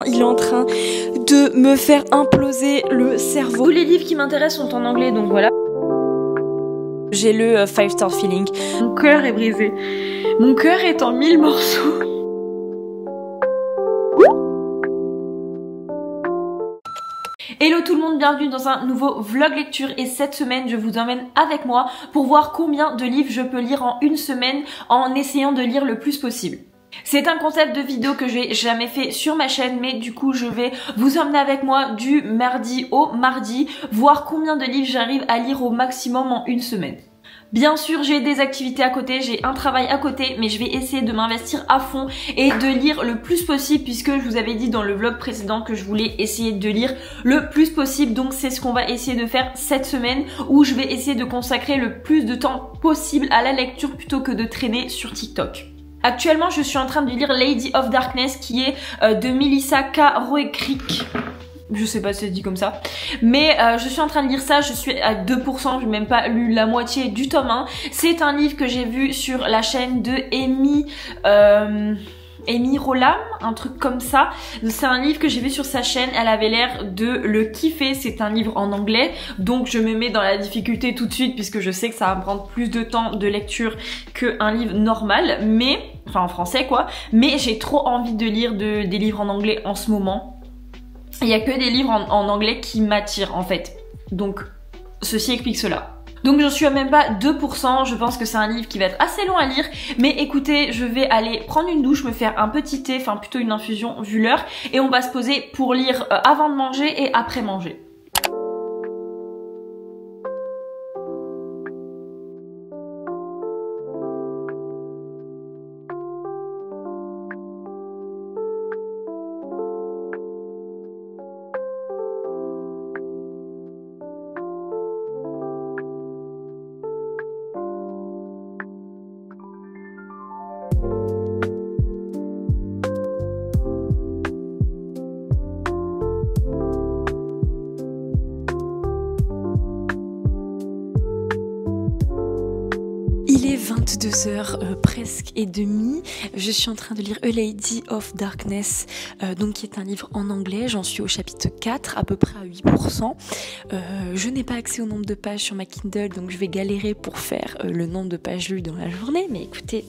Il est en train de me faire imploser le cerveau. Tous les livres qui m'intéressent sont en anglais, donc voilà. J'ai le 5-star feeling. Mon cœur est brisé. Mon cœur est en 1000 morceaux. Hello tout le monde, bienvenue dans un nouveau vlog lecture et cette semaine je vous emmène avec moi pour voir combien de livres je peux lire en une semaine en essayant de lire le plus possible. C'est un concept de vidéo que j'ai jamais fait sur ma chaîne, mais du coup je vais vous emmener avec moi du mardi au mardi, voir combien de livres j'arrive à lire au maximum en une semaine. Bien sûr, j'ai des activités à côté, j'ai un travail à côté, mais je vais essayer de m'investir à fond et de lire le plus possible puisque je vous avais dit dans le vlog précédent que je voulais essayer de lire le plus possible. Donc c'est ce qu'on va essayer de faire cette semaine où je vais essayer de consacrer le plus de temps possible à la lecture plutôt que de traîner sur TikTok. Actuellement, je suis en train de lire Lady of Darkness qui est de Melissa K. Roekriek. Je sais pas si c'est dit comme ça. Mais je suis en train de lire ça, je suis à 2%, j'ai même pas lu la moitié du tome 1. C'est un livre que j'ai vu sur la chaîne de Amy Rolam, un truc comme ça. C'est un livre que j'ai vu sur sa chaîne, elle avait l'air de le kiffer, c'est un livre en anglais, donc je me mets dans la difficulté tout de suite puisque je sais que ça va me prendre plus de temps de lecture qu'un livre normal, mais, enfin en français quoi, mais j'ai trop envie de lire des livres en anglais en ce moment. Il y a que des livres en anglais qui m'attirent en fait, donc ceci explique cela. Donc j'en suis à même pas 2%, je pense que c'est un livre qui va être assez long à lire, mais écoutez, je vais aller prendre une douche, me faire un petit thé, enfin plutôt une infusion vu l'heure, et on va se poser pour lire avant de manger et après manger. Il est 22h presque et demie. Je suis en train de lire A Lady of Darkness, donc qui est un livre en anglais. J'en suis au chapitre 4, à peu près à 8%. Je n'ai pas accès au nombre de pages sur ma Kindle, donc je vais galérer pour faire le nombre de pages lues dans la journée. Mais écoutez,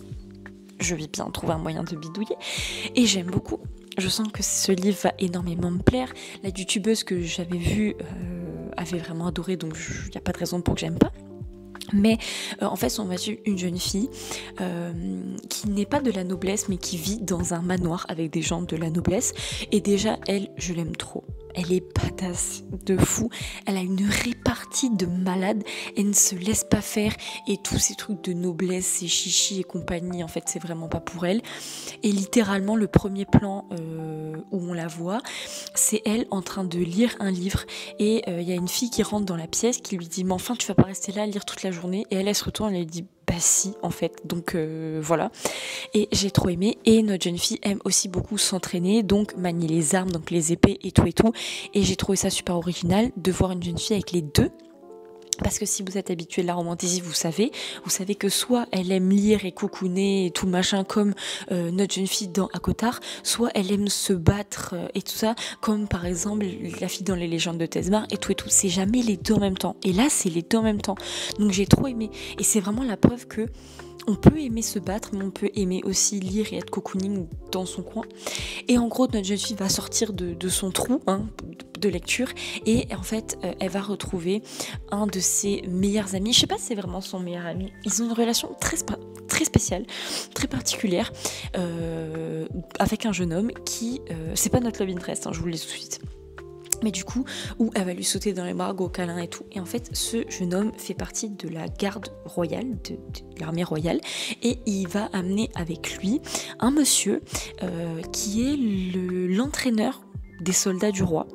je vais bien trouver un moyen de bidouiller. Et j'aime beaucoup. Je sens que ce livre va énormément me plaire. La youtubeuse que j'avais vue avait vraiment adoré, donc il n'y a pas de raison pour que j'aime pas. Mais en fait on va suivre une jeune fille qui n'est pas de la noblesse mais qui vit dans un manoir avec des gens de la noblesse, et déjà elle, je l'aime trop. Elle est badass de fou, elle a une répartie de malade, elle ne se laisse pas faire, et tous ces trucs de noblesse, ces chichis et compagnie, en fait c'est vraiment pas pour elle. Et littéralement le premier plan où on la voit, c'est elle en train de lire un livre, et il y a une fille qui rentre dans la pièce qui lui dit mais enfin tu vas pas rester là à lire toute la journée, et elle se retourne et elle dit bah si en fait, donc voilà. Et j'ai trop aimé, et notre jeune fille aime aussi beaucoup s'entraîner, donc manier les armes, donc les épées et tout, et j'ai trouvé ça super original de voir une jeune fille avec les deux. Parce que si vous êtes habitué de la romantisie, vous savez que soit elle aime lire et cocooner et tout le machin comme notre jeune fille dans Akotar, soit elle aime se battre et tout ça, comme par exemple la fille dans les légendes de Tezmar et tout. C'est jamais les deux en même temps. Et là, c'est les deux en même temps. Donc j'ai trop aimé. Et c'est vraiment la preuve que on peut aimer se battre, mais on peut aimer aussi lire et être cocooning dans son coin. Et en gros, notre jeune fille va sortir de son trou de lecture, et en fait, elle va retrouver un de ses meilleurs amis. Je sais pas si c'est vraiment son meilleur ami. Ils ont une relation très spéciale, très particulière, avec un jeune homme qui... c'est pas notre love interest, je vous le dis tout de suite. Mais du coup, où elle va lui sauter dans les bras, au câlin et tout. Et en fait, ce jeune homme fait partie de la garde royale, de l'armée royale. Et il va amener avec lui un monsieur qui est l'entraîneur des soldats du roi.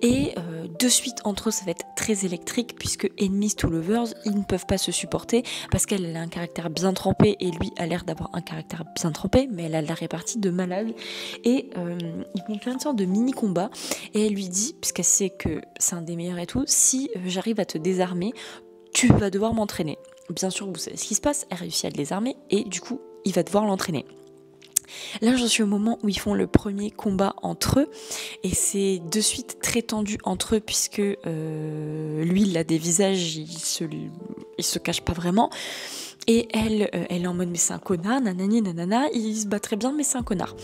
Et de suite entre eux ça va être très électrique, puisque enemies to lovers, ils ne peuvent pas se supporter, parce qu'elle a un caractère bien trempé et lui a l'air d'avoir un caractère bien trempé, mais elle a la répartie de malade. Et ils vont faire une sorte de mini combat, et elle lui dit, puisqu'elle sait que c'est un des meilleurs et tout, si j'arrive à te désarmer, tu vas devoir m'entraîner. Bien sûr vous savez ce qui se passe, elle réussit à le désarmer et du coup il va devoir l'entraîner. Là, j'en suis au moment où ils font le premier combat entre eux et c'est de suite très tendu entre eux puisque lui, il a des visages, il se cache pas vraiment. Et elle est en mode mais c'est un connard, nanani nanana, il se bat très bien mais c'est un connard.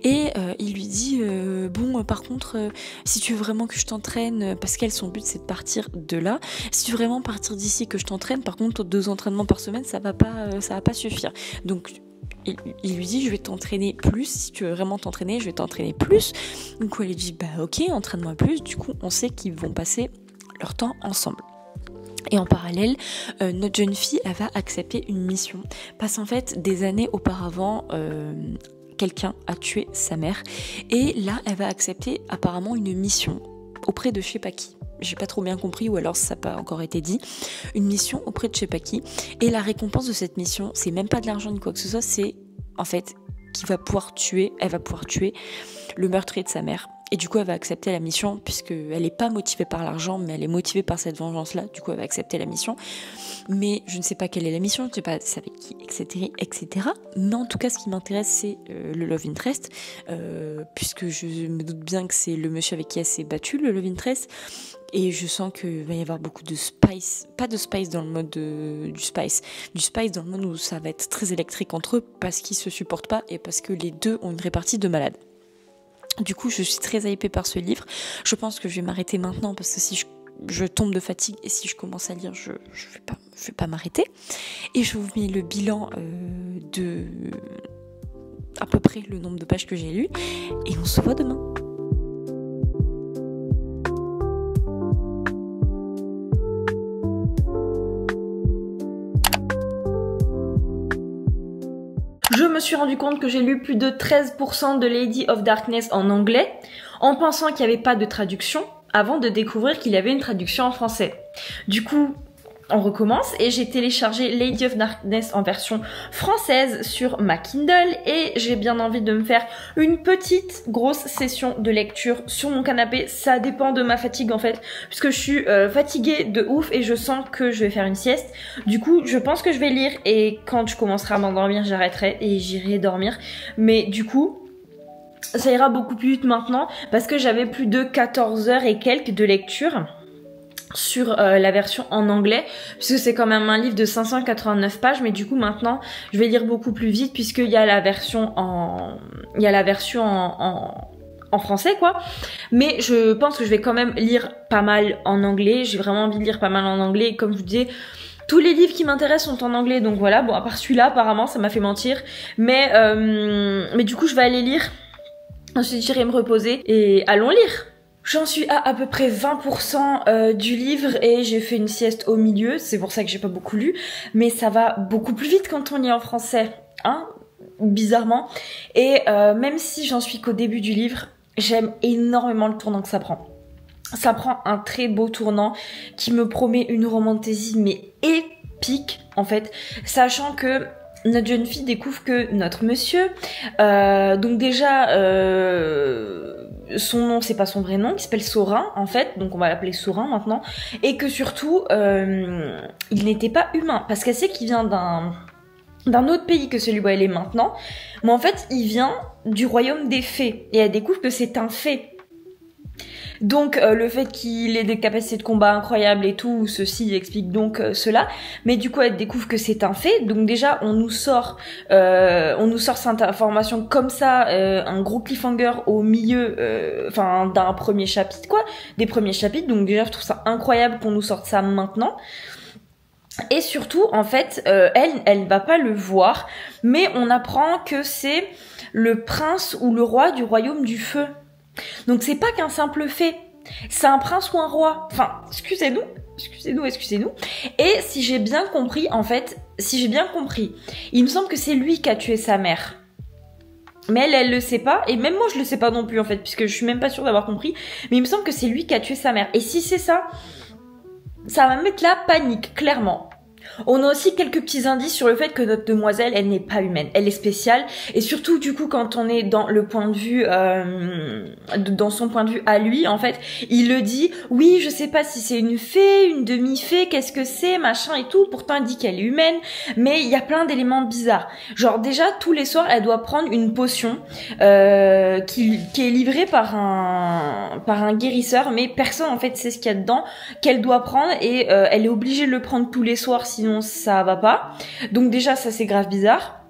Et il lui dit bon par contre si tu veux vraiment que je t'entraîne, parce qu'elle son but c'est de partir de là, si tu veux vraiment partir d'ici que je t'entraîne, par contre 2 entraînements par semaine ça va pas suffire. Donc il lui dit je vais t'entraîner plus, si tu veux vraiment t'entraîner je vais t'entraîner plus. Du coup elle lui dit bah ok entraîne-moi plus, du coup on sait qu'ils vont passer leur temps ensemble. Et en parallèle, notre jeune fille, elle va accepter une mission. Parce qu'en fait, des années auparavant, quelqu'un a tué sa mère. Et là, elle va accepter apparemment une mission auprès de je sais pas qui. J'ai pas trop bien compris, ou alors ça n'a pas encore été dit. Une mission auprès de je sais pas qui. Et la récompense de cette mission, c'est même pas de l'argent ni quoi que ce soit, c'est en fait elle va pouvoir tuer le meurtrier de sa mère. Et du coup, elle va accepter la mission, puisqu'elle n'est pas motivée par l'argent, mais elle est motivée par cette vengeance-là. Du coup, elle va accepter la mission. Mais je ne sais pas quelle est la mission, je ne sais pas c'est avec qui, etc. Mais en tout cas, ce qui m'intéresse, c'est le Love Interest, puisque je me doute bien que c'est le monsieur avec qui elle s'est battue, le Love Interest. Et je sens qu'il va y avoir beaucoup de spice, pas de spice dans le mode du spice dans le mode où ça va être très électrique entre eux, parce qu'ils se supportent pas et parce que les deux ont une répartie de malades. Du coup, je suis très hypée par ce livre. Je pense que je vais m'arrêter maintenant parce que si je tombe de fatigue et si je commence à lire, je vais pas m'arrêter. Et je vous mets le bilan de à peu près le nombre de pages que j'ai lues. Et on se voit demain. Je me suis rendu compte que j'ai lu plus de 13% de Lady of Darkness en anglais, en pensant qu'il n'y avait pas de traduction, avant de découvrir qu'il y avait une traduction en français. Du coup, on recommence et j'ai téléchargé Lady of Darkness en version française sur ma Kindle et j'ai bien envie de me faire une petite grosse session de lecture sur mon canapé. Ça dépend de ma fatigue en fait, puisque je suis fatiguée de ouf et je sens que je vais faire une sieste. Du coup, je pense que je vais lire et quand je commencerai à m'endormir, j'arrêterai et j'irai dormir. Mais du coup, ça ira beaucoup plus vite maintenant parce que j'avais plus de 14 heures et quelques de lecture sur la version en anglais, puisque c'est quand même un livre de 589 pages, mais du coup maintenant je vais lire beaucoup plus vite puisqu'il y a la version en français quoi. Mais je pense que je vais quand même lire pas mal en anglais, j'ai vraiment envie de lire pas mal en anglais et comme je vous disais, tous les livres qui m'intéressent sont en anglais, donc voilà, bon à part celui-là apparemment ça m'a fait mentir, mais du coup je vais aller lire, ensuite j'irai me reposer et allons lire. J'en suis à peu près 20% du livre et j'ai fait une sieste au milieu, c'est pour ça que j'ai pas beaucoup lu, mais ça va beaucoup plus vite quand on lit en français, hein, bizarrement. Et même si j'en suis qu'au début du livre, j'aime énormément le tournant que ça prend. Ça prend un très beau tournant qui me promet une romantaisie mais épique en fait, sachant que notre jeune fille découvre que notre monsieur, donc déjà son nom c'est pas son vrai nom, il s'appelle Sorin en fait, donc on va l'appeler Sorin maintenant, et que surtout il n'était pas humain, parce qu'elle sait qu'il vient d'un autre pays que celui où elle est maintenant, mais en fait il vient du royaume des fées, et elle découvre que c'est un fée. Donc le fait qu'il ait des capacités de combat incroyables et tout, ceci explique donc cela. Mais du coup elle découvre que c'est un fait. Donc déjà on nous sort cette information comme ça, un gros cliffhanger au milieu, d'un premier chapitre quoi, des premiers chapitres. Donc déjà je trouve ça incroyable qu'on nous sorte ça maintenant. Et surtout en fait elle va pas le voir, mais on apprend que c'est le prince ou le roi du royaume du feu. Donc c'est pas qu'un simple fée, c'est un prince ou un roi. Enfin, excusez-nous. Et si j'ai bien compris, il me semble que c'est lui qui a tué sa mère. Mais elle le sait pas, et même moi je le sais pas non plus en fait, puisque je suis même pas sûre d'avoir compris. Mais il me semble que c'est lui qui a tué sa mère. Et si c'est ça, ça va mettre la panique, clairement. On a aussi quelques petits indices sur le fait que notre demoiselle, elle n'est pas humaine, elle est spéciale, et surtout du coup quand on est dans le point de vue, dans son point de vue à lui, en fait, il le dit, oui, je sais pas si c'est une fée, une demi-fée, qu'est-ce que c'est, machin et tout, pourtant elle dit qu'elle est humaine, mais il y a plein d'éléments bizarres. Genre déjà, tous les soirs, elle doit prendre une potion qui est livrée par un guérisseur, mais personne en fait sait ce qu'il y a dedans, qu'elle doit prendre, et elle est obligée de le prendre tous les soirs, sinon ça va pas. Donc déjà ça c'est grave bizarre.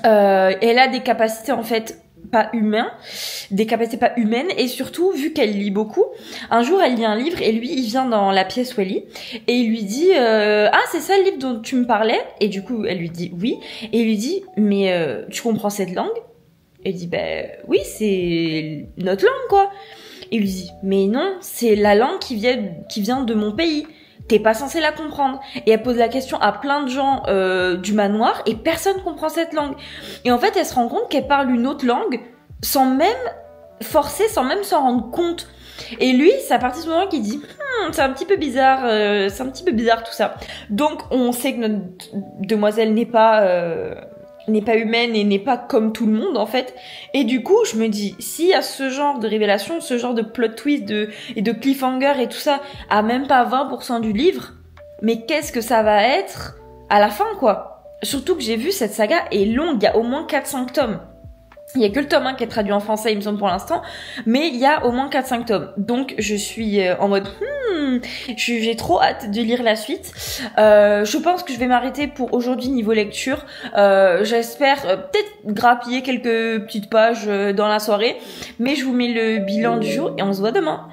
Elle a des capacités en fait pas humaines, et surtout vu qu'elle lit beaucoup, un jour elle lit un livre et lui il vient dans la pièce où elle lit et il lui dit ah c'est ça le livre dont tu me parlais, et du coup elle lui dit oui, et il lui dit mais tu comprends cette langue? Elle dit oui c'est notre langue quoi. Et il lui dit mais non, c'est la langue qui vient de mon pays. T'es pas censé la comprendre. Et elle pose la question à plein de gens du manoir et personne comprend cette langue. Et en fait, elle se rend compte qu'elle parle une autre langue sans même forcer, sans même s'en rendre compte. Et lui, c'est à partir de ce moment qu'il dit c'est un petit peu bizarre, tout ça. Donc, on sait que notre demoiselle n'est pas humaine et n'est pas comme tout le monde en fait. Et du coup je me dis, s'il y a ce genre de révélation, ce genre de plot twist et de cliffhanger et tout ça à même pas 20% du livre, mais qu'est-ce que ça va être à la fin quoi. Surtout que j'ai vu cette saga est longue, il y a au moins 4-5 tomes. Il y a que le tome 1 qui est traduit en français, il me semble pour l'instant, mais il y a au moins 4-5 tomes. Donc je suis en mode j'ai trop hâte de lire la suite. Je pense que je vais m'arrêter pour aujourd'hui niveau lecture. J'espère peut-être grappiller quelques petites pages dans la soirée, mais je vous mets le bilan du jour et on se voit demain.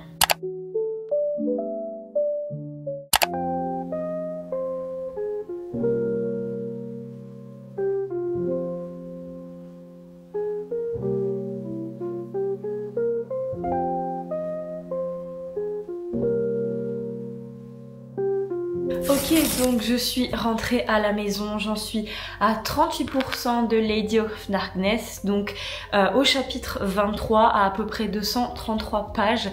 Ok, donc je suis rentrée à la maison, j'en suis à 38% de Lady of Darkness, donc au chapitre 23 à peu près 233 pages.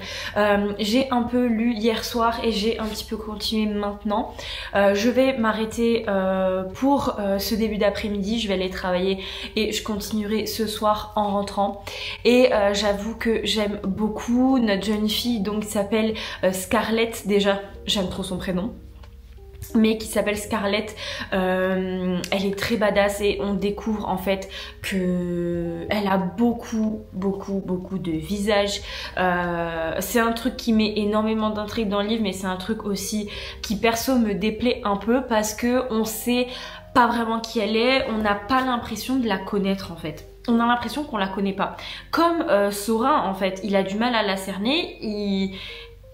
J'ai un peu lu hier soir et j'ai un petit peu continué maintenant. Je vais m'arrêter pour ce début d'après-midi, je vais aller travailler et je continuerai ce soir en rentrant. Et j'avoue que j'aime beaucoup notre jeune fille, donc qui s'appelle Scarlett, déjà j'aime trop son prénom, mais qui s'appelle Scarlett. Elle est très badass et on découvre en fait que elle a beaucoup de visages. C'est un truc qui met énormément d'intrigue dans le livre, mais c'est un truc aussi qui perso me déplaît un peu parce que on sait pas vraiment qui elle est, on n'a pas l'impression de la connaître en fait. On a l'impression qu'on la connaît pas. Comme Sorin en fait, il a du mal à la cerner,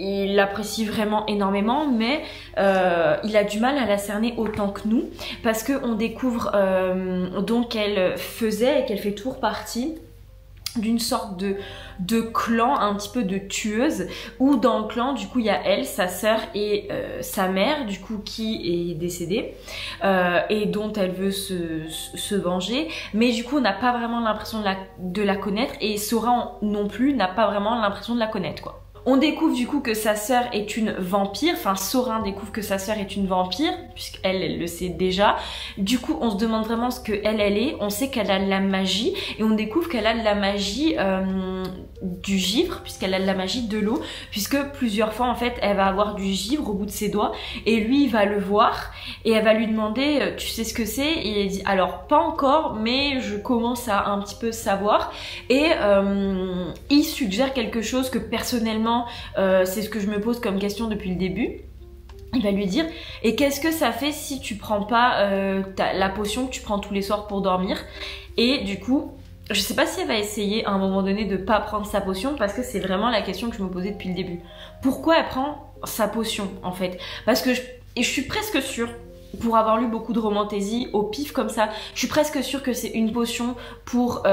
il l'apprécie vraiment énormément, mais il a du mal à la cerner autant que nous, parce qu'on découvre donc qu'elle faisait et qu'elle fait toujours partie d'une sorte de clan, un petit peu de tueuse, où dans le clan du coup il y a elle, sa sœur et sa mère du coup qui est décédée et dont elle veut se venger, mais du coup on n'a pas vraiment l'impression de la connaître, et Sora non plus n'a pas vraiment l'impression de la connaître quoi. On découvre du coup que sa sœur est une vampire, enfin Sorin découvre que sa sœur est une vampire, puisqu'elle le sait déjà. Du coup on se demande vraiment ce qu'elle est, on sait qu'elle a de la magie, et on découvre qu'elle a de la magie du givre, puisqu'elle a de la magie de l'eau, puisque plusieurs fois en fait elle va avoir du givre au bout de ses doigts, et lui il va le voir, et elle va lui demander tu sais ce que c'est, et il dit alors pas encore, mais je commence à un petit peu savoir, et il suggère quelque chose que personnellement c'est ce que je me pose comme question depuis le début. Il va lui dire et qu'est-ce que ça fait si tu prends pas la potion que tu prends tous les soirs pour dormir. Et du coup je sais pas si elle va essayer à un moment donné de pas prendre sa potion, parce que c'est vraiment la question que je me posais depuis le début. Pourquoi elle prend sa potion en fait? Parce que je suis presque sûre, pour avoir lu beaucoup de romantaisie au pif comme ça, je suis presque sûre que c'est une potion pour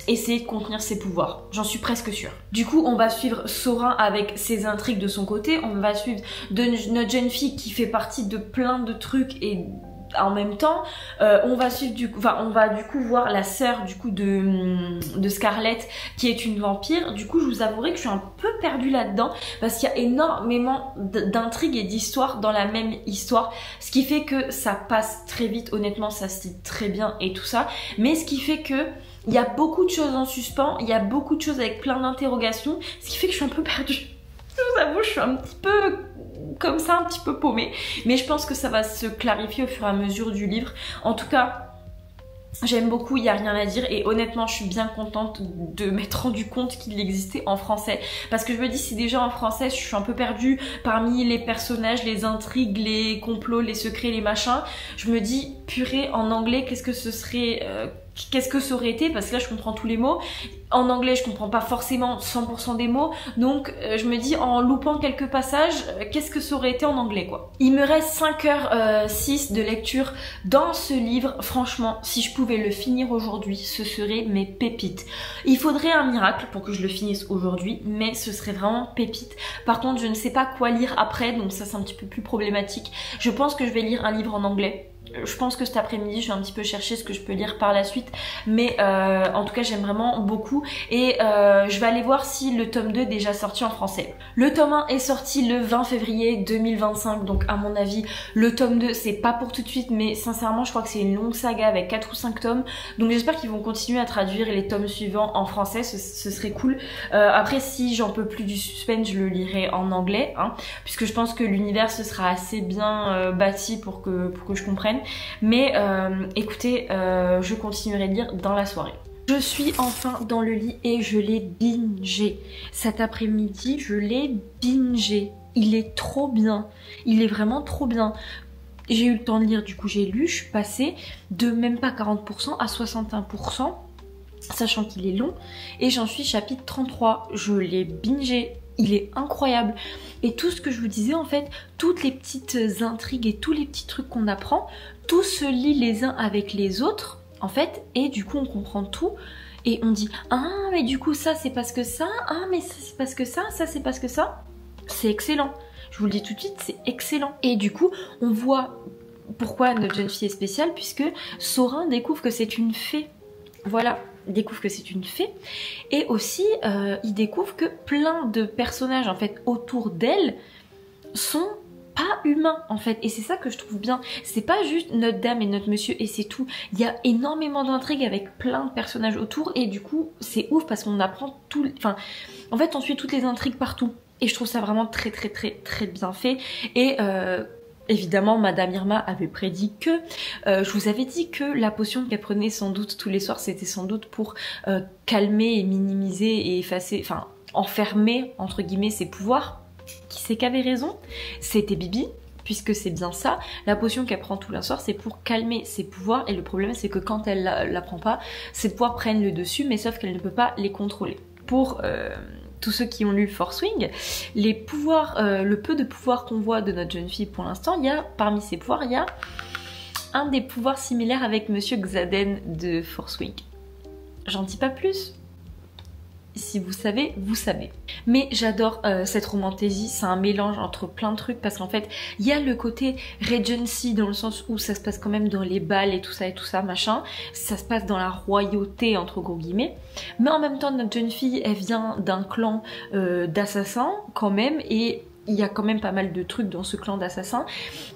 essayer de contenir ses pouvoirs. J'en suis presque sûre. Du coup, on va suivre Sorin avec ses intrigues de son côté. On va suivre notre jeune fille qui fait partie de plein de trucs et en même temps, on va du coup voir la sœur du coup de Scarlett qui est une vampire. Du coup, je vous avouerai que je suis un peu perdue là-dedans parce qu'il y a énormément d'intrigues et d'histoires dans la même histoire, ce qui fait que ça passe très vite. Honnêtement, ça se lit très bien et tout ça, mais ce qui fait que il y a beaucoup de choses en suspens, il y a beaucoup de choses avec plein d'interrogations, ce qui fait que je suis un peu perdue. Je vous avoue, je suis un petit peu comme ça, un petit peu paumée. Mais je pense que ça va se clarifier au fur et à mesure du livre. En tout cas, j'aime beaucoup, il n'y a rien à dire et honnêtement je suis bien contente de m'être rendu compte qu'il existait en français parce que je me dis si déjà en français je suis un peu perdue parmi les personnages, les intrigues, les complots, les secrets, les machins, je me dis purée en anglais qu'est-ce que ce serait... qu'est-ce que ça aurait été parce que là je comprends tous les mots, en anglais je comprends pas forcément 100% des mots, donc je me dis en loupant quelques passages qu'est-ce que ça aurait été en anglais quoi. Il me reste 5h06 de lecture dans ce livre, franchement si je pouvais le finir aujourd'hui ce serait mes pépites. Il faudrait un miracle pour que je le finisse aujourd'hui, mais ce serait vraiment pépite. Par contre je ne sais pas quoi lire après, donc ça c'est un petit peu plus problématique. Je pense que je vais lire un livre en anglais. Je pense que cet après-midi je vais un petit peu chercher ce que je peux lire par la suite, mais en tout cas j'aime vraiment beaucoup et je vais aller voir si le tome 2 est déjà sorti en français. Le tome 1 est sorti le 20 février 2025, donc à mon avis le tome 2 c'est pas pour tout de suite, mais sincèrement je crois que c'est une longue saga avec 4 ou 5 tomes, donc j'espère qu'ils vont continuer à traduire les tomes suivants en français, ce serait cool. Après si j'en peux plus du suspense je le lirai en anglais, hein, puisque je pense que l'univers ce sera assez bien bâti pour que je comprenne. Mais écoutez, je continuerai de lire dans la soirée. Je suis enfin dans le lit et je l'ai bingé. Cet après-midi, je l'ai bingé. Il est trop bien. Il est vraiment trop bien. J'ai eu le temps de lire, du coup j'ai lu. Je suis passée de même pas 40% à 61%, sachant qu'il est long. Et j'en suis chapitre 33. Je l'ai bingé. Il est incroyable. Et tout ce que je vous disais en fait, toutes les petites intrigues et tous les petits trucs qu'on apprend, tout se lie les uns avec les autres en fait, et du coup on comprend tout et on dit ah mais du coup ça c'est parce que ça, ah mais ça c'est parce que ça c'est parce que ça. C'est excellent. Je vous le dis tout de suite, c'est excellent. Et du coup on voit pourquoi notre jeune fille est spéciale, puisque Sorin découvre que c'est une fée. Voilà, découvre que c'est une fée, et aussi il découvre que plein de personnages en fait autour d'elle sont pas humains en fait, et c'est ça que je trouve bien. C'est pas juste notre dame et notre monsieur et c'est tout, il y a énormément d'intrigues avec plein de personnages autour, et du coup c'est ouf parce qu'on apprend tout, enfin en fait on suit toutes les intrigues partout, et je trouve ça vraiment très bien fait. Et évidemment, Madame Irma avait prédit que, je vous avais dit que la potion qu'elle prenait sans doute tous les soirs, c'était sans doute pour calmer et minimiser et effacer, enfin enfermer entre guillemets ses pouvoirs. Qui c'est qu'avait raison? C'était Bibi, puisque c'est bien ça. La potion qu'elle prend tous les soirs, c'est pour calmer ses pouvoirs, et le problème c'est que quand elle la prend pas, ses pouvoirs prennent le dessus, mais sauf qu'elle ne peut pas les contrôler. Pour tous ceux qui ont lu Force Wing, les pouvoirs, le peu de pouvoirs qu'on voit de notre jeune fille pour l'instant, il y a, parmi ces pouvoirs, il y a un des pouvoirs similaires avec Monsieur Xaden de Force Wing. J'en dis pas plus. Si vous savez, vous savez. Mais j'adore cette romantésie, c'est un mélange entre plein de trucs, parce qu'en fait, il y a le côté Regency dans le sens où ça se passe quand même dans les balles et tout ça, machin. Ça se passe dans la royauté, entre gros guillemets. Mais en même temps, notre jeune fille, elle vient d'un clan d'assassins quand même, et il y a quand même pas mal de trucs dans ce clan d'assassins,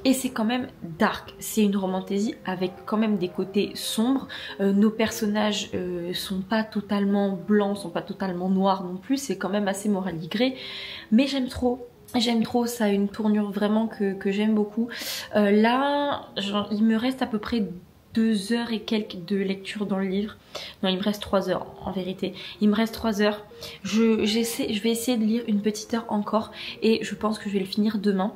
et c'est quand même dark. C'est une romantésie avec quand même des côtés sombres. Nos personnages sont pas totalement blancs, sont pas totalement noirs non plus, c'est quand même assez moraligré, mais j'aime trop. J'aime trop, ça a une tournure vraiment que j'aime beaucoup. Là, genre, il me reste à peu près 2 heures et quelques de lecture dans le livre. Non, il me reste 3 heures en vérité. Il me reste 3 heures. Je vais essayer de lire une petite heure encore, et je pense que je vais le finir demain.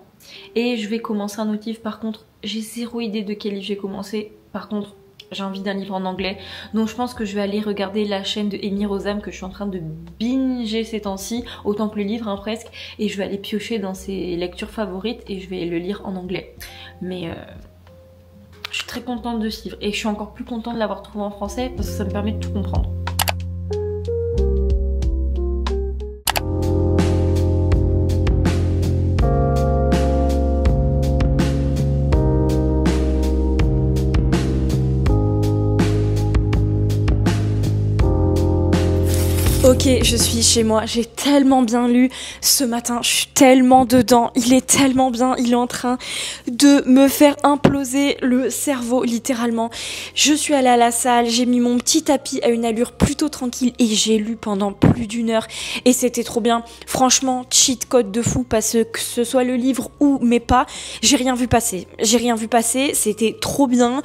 Et je vais commencer un autre livre. Par contre, j'ai zéro idée de quel livre j'ai commencé. Par contre, j'ai envie d'un livre en anglais. Donc je pense que je vais aller regarder la chaîne de Amy Rosam que je suis en train de binger ces temps-ci, autant que le livre hein, presque. Et je vais aller piocher dans ses lectures favorites et je vais le lire en anglais. Mais je suis très contente de ce livre, et je suis encore plus contente de l'avoir trouvé en français parce que ça me permet de tout comprendre. Ok, je suis chez moi, j'ai tellement bien lu ce matin, je suis tellement dedans, il est tellement bien, il est en train de me faire imploser le cerveau littéralement. Je suis allée à la salle, j'ai mis mon petit tapis à une allure plutôt tranquille et j'ai lu pendant plus d'1 heure et c'était trop bien. Franchement, cheat code de fou parce que ce soit le livre ou mes pas, j'ai rien vu passer, c'était trop bien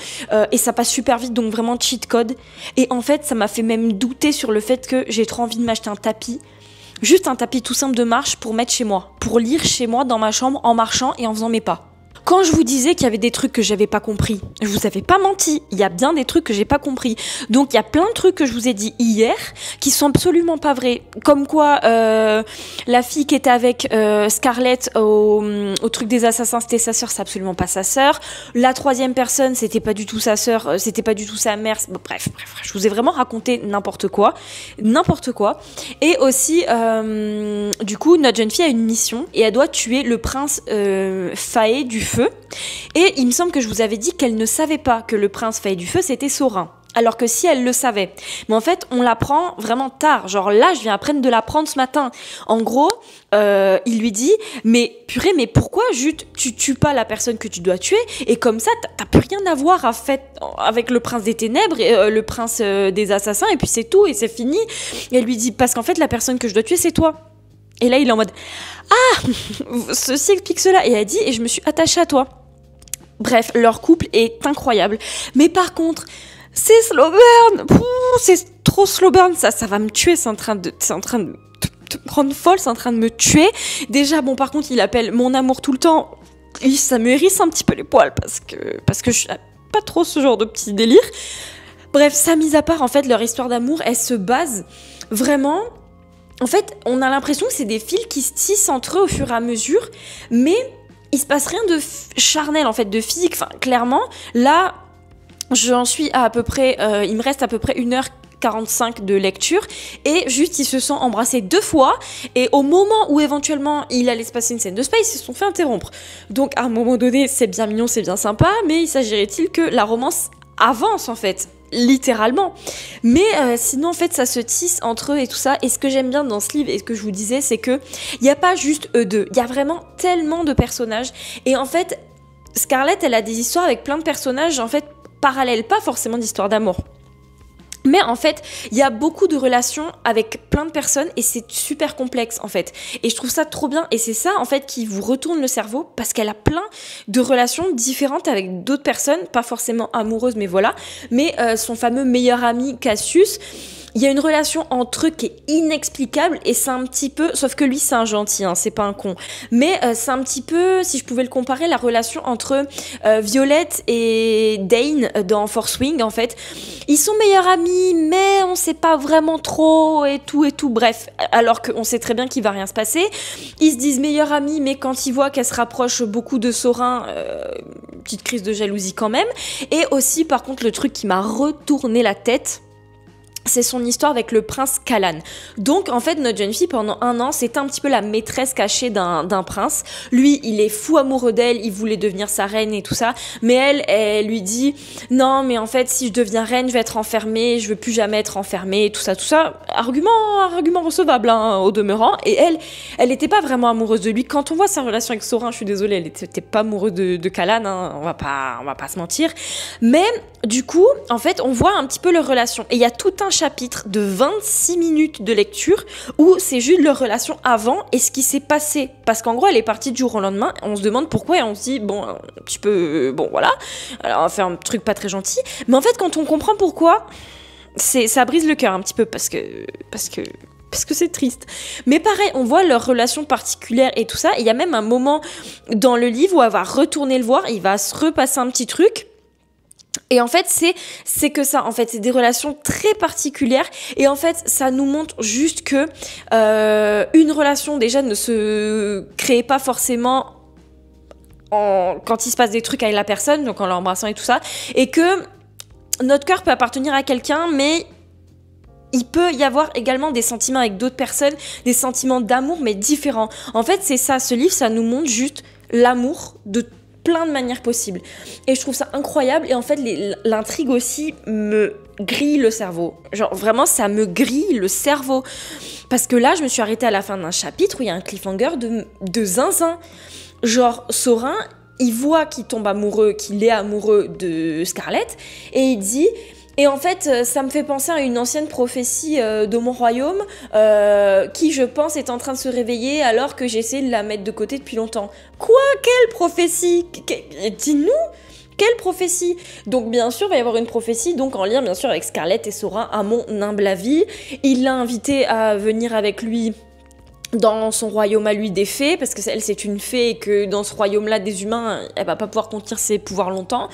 et ça passe super vite donc vraiment cheat code. Et en fait, ça m'a fait même douter sur le fait que j'ai trop envie de m'acheter un tapis. Juste un tapis tout simple de marche pour mettre chez moi. Pour lire chez moi dans ma chambre en marchant et en faisant mes pas. Quand je vous disais qu'il y avait des trucs que j'avais pas compris, je vous avais pas menti. Il y a bien des trucs que j'ai pas compris. Donc il y a plein de trucs que je vous ai dit hier qui sont absolument pas vrais. Comme quoi la fille qui était avec Scarlett au truc des assassins, c'était sa sœur, c'est absolument pas sa sœur. La troisième personne, c'était pas du tout sa sœur, c'était pas du tout sa mère. Bref, je vous ai vraiment raconté n'importe quoi. Et aussi, du coup, notre jeune fille a une mission et elle doit tuer le prince Faé du Feu. Et il me semble que je vous avais dit qu'elle ne savait pas que le prince Faé du Feu c'était Saurin. Alors que si elle le savait. Mais en fait, on l'apprend vraiment tard. Genre là, je viens apprendre de l'apprendre ce matin. En gros, il lui dit, mais purée, mais pourquoi juste tu tues pas la personne que tu dois tuer et comme ça, t'as plus rien à voir à fait avec le prince des ténèbres et le prince des assassins et puis c'est tout et c'est fini. Et elle lui dit, parce qu'en fait, la personne que je dois tuer, c'est toi. Et là, il est en mode « Ah, ceci explique cela !» Et elle dit « Et je me suis attachée à toi. » Bref, leur couple est incroyable. Mais par contre, c'est slow burn. C'est trop slow burn. Ça va me tuer. C'est en train de me rendre folle. C'est en train de me tuer. Déjà, bon, par contre, il appelle mon amour tout le temps. Et ça me hérisse un petit peu les poils parce que je suis pas trop ce genre de petit délire. Bref, ça mis à part, en fait, leur histoire d'amour, elle se base vraiment... En fait, on a l'impression que c'est des fils qui se tissent entre eux au fur et à mesure, mais il se passe rien de charnel, en fait, de physique. Enfin, clairement, là, j'en suis à peu près... il me reste à peu près 1h45 de lecture, et juste, ils se sont embrassés 2 fois, et au moment où, éventuellement, il allait se passer une scène de spa, ils se sont fait interrompre. Donc, à un moment donné, c'est bien mignon, c'est bien sympa, mais il s'agirait-il que la romance avance, en fait, littéralement. Mais sinon, en fait, ça se tisse entre eux et tout ça. Et ce que j'aime bien dans ce livre, et ce que je vous disais, c'est que il n'y a pas juste eux deux. Il y a vraiment tellement de personnages. Et en fait, Scarlett, elle a des histoires avec plein de personnages, en fait, parallèles, pas forcément d'histoires d'amour. Mais en fait, il y a beaucoup de relations avec plein de personnes et c'est super complexe en fait. Et je trouve ça trop bien et c'est ça en fait qui vous retourne le cerveau parce qu'elle a plein de relations différentes avec d'autres personnes, pas forcément amoureuses mais voilà. Mais son fameux meilleur ami Cassius, il y a une relation entre eux qui est inexplicable et c'est un petit peu, sauf que lui c'est un gentil, hein, c'est pas un con, mais c'est un petit peu, si je pouvais le comparer, la relation entre Violette et Dane dans Force Wing en fait. Ils sont meilleurs amis mais on sait pas vraiment trop et tout, bref, alors qu'on sait très bien qu'il va rien se passer. Ils se disent meilleurs amis mais quand ils voient qu'elle se rapproche beaucoup de Saurin, petite crise de jalousie quand même. Et aussi par contre le truc qui m'a retourné la tête, c'est son histoire avec le prince Callan. Donc en fait notre jeune fille pendant 1 an c'était un petit peu la maîtresse cachée d'un prince. Lui il est fou amoureux d'elle, il voulait devenir sa reine et tout ça, mais elle lui dit non mais en fait si je deviens reine je vais être enfermée, je veux plus jamais être enfermée et tout ça. Argument recevable hein, au demeurant. Et elle était pas vraiment amoureuse de lui. Quand on voit sa relation avec Saurin, je suis désolée, elle était pas amoureuse de Callan, hein, on va pas se mentir. Mais du coup en fait on voit un petit peu leur relation et il y a tout un chapitre de 26 minutes de lecture où c'est juste leur relation avant et ce qui s'est passé. Parce qu'en gros, elle est partie du jour au lendemain, on se demande pourquoi et on se dit, bon, un petit peu, bon voilà, alors on va faire un truc pas très gentil. Mais en fait, quand on comprend pourquoi, ça brise le cœur un petit peu parce que c'est triste. Mais pareil, on voit leur relation particulière et tout ça. Il y a même un moment dans le livre où elle va retourner le voir, il va se repasser un petit truc. Et en fait, c'est que ça. En fait, c'est des relations très particulières. Et en fait, ça nous montre juste que une relation déjà ne se crée pas forcément quand il se passe des trucs avec la personne, donc en l'embrassant et tout ça, et que notre cœur peut appartenir à quelqu'un, mais il peut y avoir également des sentiments avec d'autres personnes, des sentiments d'amour, mais différents. En fait, c'est ça. Ce livre, ça nous montre juste l'amour de plein de manières possibles. Et je trouve ça incroyable. Et en fait, l'intrigue aussi me grille le cerveau. Genre vraiment ça me grille le cerveau. Parce que là je me suis arrêtée à la fin d'un chapitre où il y a un cliffhanger de zinzin. Genre Sorin, il voit qu'il tombe amoureux, qu'il est amoureux de Scarlett et il dit... Et en fait, ça me fait penser à une ancienne prophétie de mon royaume qui, je pense, est en train de se réveiller alors que j'ai essayé de la mettre de côté depuis longtemps. Quoi? Quelle prophétie? Dis-nous, quelle prophétie? Donc, bien sûr, il va y avoir une prophétie, donc en lien, bien sûr, avec Scarlett et Sorin, à mon humble avis. Il l'a invité à venir avec lui dans son royaume à lui des fées, parce que elle c'est une fée et que dans ce royaume-là des humains, elle va pas pouvoir contenir ses pouvoirs longtemps.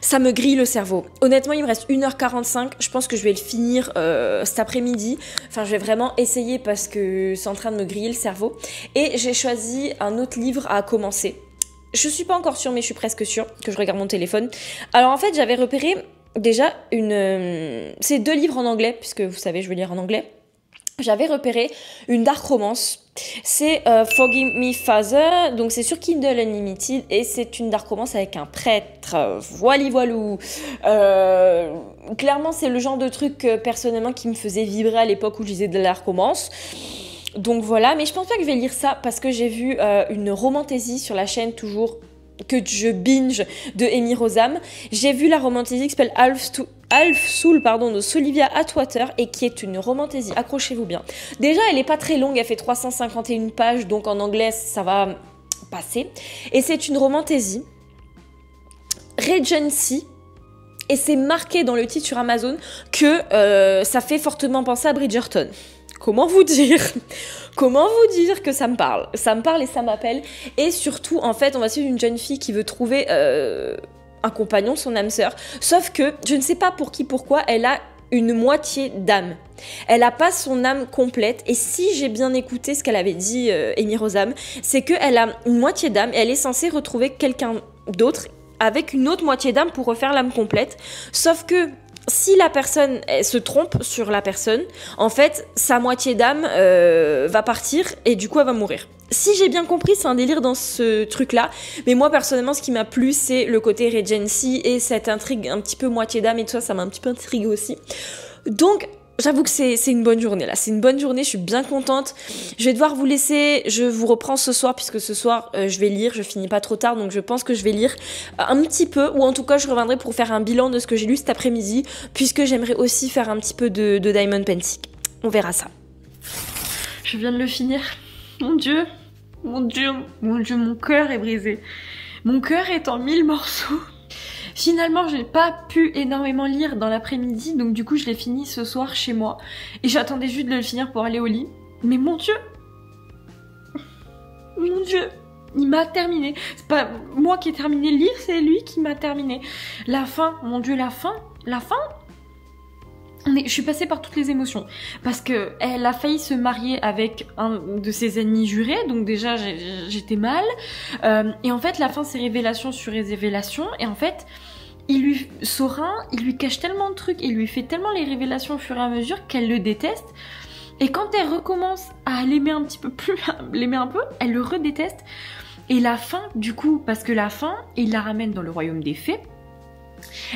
Ça me grille le cerveau. Honnêtement, il me reste 1h45, je pense que je vais le finir cet après-midi. Enfin, je vais vraiment essayer parce que c'est en train de me griller le cerveau. Et j'ai choisi un autre livre à commencer. Je suis pas encore sûre, mais je suis presque sûre que je regarde mon téléphone. Alors en fait, j'avais repéré déjà c'est 2 livres en anglais, puisque vous savez, je veux lire en anglais. J'avais repéré une dark romance, c'est Forgive Me Father, donc c'est sur Kindle Unlimited et c'est une dark romance avec un prêtre, voilou. Clairement c'est le genre de truc personnellement qui me faisait vibrer à l'époque où je lisais de la dark romance. Donc voilà, mais je pense pas que je vais lire ça parce que j'ai vu une romantaisie sur la chaîne toujours que je binge de Amy Rosam. J'ai vu la romantaisie qui s'appelle Half Soul de Solivia Atwater et qui est une romantaisie, accrochez-vous bien. Déjà, elle est pas très longue, elle fait 351 pages, donc en anglais, ça va passer. Et c'est une romantaisie Regency, et c'est marqué dans le titre sur Amazon que ça fait fortement penser à Bridgerton. Comment vous dire que ça me parle? Ça me parle et ça m'appelle. Et surtout, en fait, on va suivre une jeune fille qui veut trouver un compagnon, son âme sœur. Sauf que, je ne sais pas pourquoi, elle a une moitié d'âme. Elle n'a pas son âme complète. Et si j'ai bien écouté ce qu'elle avait dit, Amy Rosam, c'est qu'elle a une moitié d'âme et elle est censée retrouver quelqu'un d'autre avec une autre moitié d'âme pour refaire l'âme complète. Sauf que si la personne se trompe sur la personne, en fait, sa moitié d'âme va partir et du coup, elle va mourir. Si j'ai bien compris, c'est un délire dans ce truc-là. Mais moi, personnellement, ce qui m'a plu, c'est le côté Regency et cette intrigue un petit peu moitié d'âme et tout ça, ça m'a un petit peu intriguée aussi. Donc, j'avoue que c'est une bonne journée là, c'est une bonne journée, je suis bien contente. Je vais devoir vous laisser, je vous reprends ce soir puisque ce soir je vais lire, je finis pas trop tard donc je pense que je vais lire un petit peu ou en tout cas je reviendrai pour faire un bilan de ce que j'ai lu cet après-midi puisque j'aimerais aussi faire un petit peu de Diamond Painting. On verra ça. Je viens de le finir. Mon Dieu, mon cœur est brisé. Mon cœur est en 1000 morceaux. Finalement, j'ai pas pu énormément lire dans l'après-midi, donc du coup, je l'ai fini ce soir chez moi. Et j'attendais juste de le finir pour aller au lit. Mais mon Dieu, il m'a terminé. C'est pas moi qui ai terminé le livre, c'est lui qui m'a terminé. La fin, mon Dieu, la fin. Je suis passée par toutes les émotions parce que elle a failli se marier avec un de ses ennemis jurés, donc déjà j'étais mal. Et en fait, la fin c'est révélation sur révélation. Et en fait, Sorin, il lui cache tellement de trucs, il lui fait tellement les révélations au fur et à mesure qu'elle le déteste. Et quand elle recommence à l'aimer un petit peu plus, l'aimer un peu, elle le redéteste. Et la fin, du coup, parce que la fin, il la ramène dans le royaume des fées.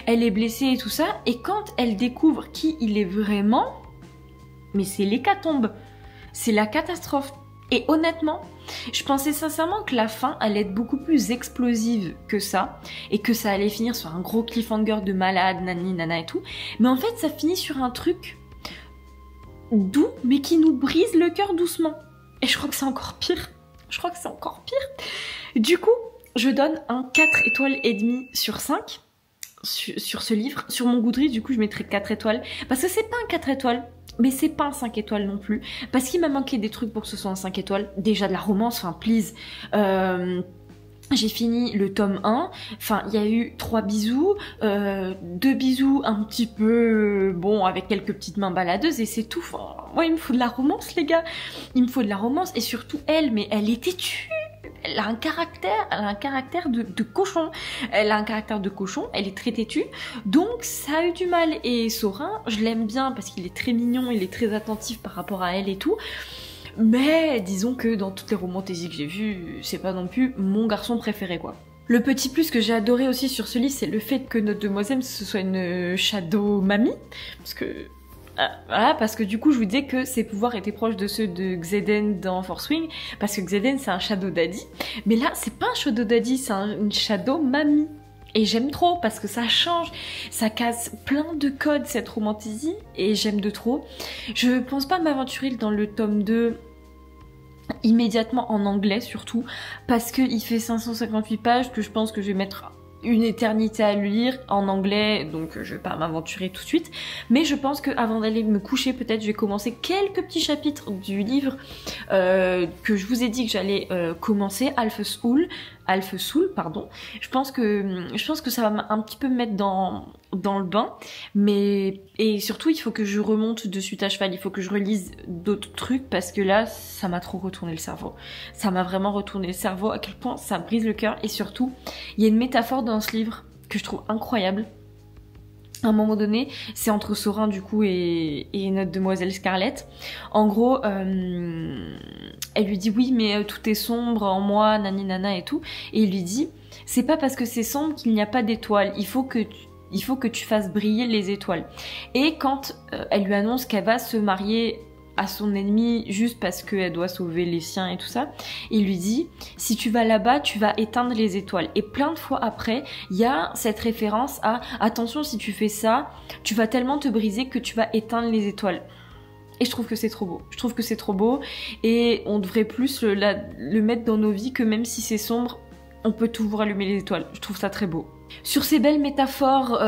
Elle est blessée et tout ça, et quand elle découvre qui il est vraiment, mais c'est l'hécatombe, c'est la catastrophe. Et honnêtement, je pensais sincèrement que la fin allait être beaucoup plus explosive que ça, et que ça allait finir sur un gros cliffhanger de malade, nani, nana et tout, mais en fait ça finit sur un truc doux, mais qui nous brise le cœur doucement. Et je crois que c'est encore pire. Du coup, je donne un 4 étoiles et demie sur 5. Sur ce livre. Sur mon Goodreads, du coup, je mettrai 4 étoiles. Parce que c'est pas un 4 étoiles, mais c'est pas un 5 étoiles non plus. Parce qu'il m'a manqué des trucs pour que ce soit un 5 étoiles. Déjà de la romance, enfin, please. J'ai fini le tome 1. Enfin, il y a eu 3 bisous. 2 bisous un petit peu... bon, avec quelques petites mains baladeuses. Et c'est tout. Enfin, moi, il me faut de la romance, les gars. Il me faut de la romance. Et surtout, elle, mais elle est têtue. Elle a un caractère de cochon. Elle a un caractère de cochon, elle est très têtue, donc ça a eu du mal. Et Sorin, je l'aime bien parce qu'il est très mignon, il est très attentif par rapport à elle et tout. Mais disons que dans toutes les romantaisies que j'ai vues, c'est pas non plus mon garçon préféré, quoi. Le petit plus que j'ai adoré aussi sur ce livre, c'est le fait que notre demoiselle ce soit une shadow mamie, parce que du coup je vous disais que ses pouvoirs étaient proches de ceux de Xaden dans Force Wing, parce que Xaden c'est un shadow daddy, mais là c'est pas un shadow daddy, c'est une shadow mamie. Et j'aime trop parce que ça change, ça casse plein de codes cette romantisie et j'aime de trop. Je pense pas m'aventurer dans le tome 2 immédiatement en anglais surtout parce qu'il fait 558 pages que je pense que je vais mettre une éternité à le lire en anglais, donc je vais pas m'aventurer tout de suite, mais je pense qu'avant d'aller me coucher peut-être je vais commencer quelques petits chapitres du livre que je vous ai dit que j'allais commencer, Alphesoul, pardon. Je pense que ça va un petit peu me mettre dans le bain, et surtout il faut que je remonte de suite à cheval, il faut que je relise d'autres trucs parce que là ça m'a trop retourné le cerveau. Ça m'a vraiment retourné le cerveau à quel point ça brise le cœur, et surtout il y a une métaphore dans ce livre que je trouve incroyable. À un moment donné, c'est entre Sorin du coup et notre demoiselle Scarlett. En gros, elle lui dit oui mais tout est sombre en moi, nani nana et tout. Et il lui dit c'est pas parce que c'est sombre qu'il n'y a pas d'étoiles. Il faut que tu fasses briller les étoiles. Et quand elle lui annonce qu'elle va se marier à son ennemi juste parce qu'elle doit sauver les siens et tout ça, il lui dit si tu vas là-bas tu vas éteindre les étoiles. Et plein de fois après il y a cette référence à attention, si tu fais ça tu vas tellement te briser que tu vas éteindre les étoiles. Et je trouve que c'est trop beau, et on devrait plus le mettre dans nos vies, que même si c'est sombre on peut toujours allumer les étoiles. Je trouve ça très beau. Sur ces belles métaphores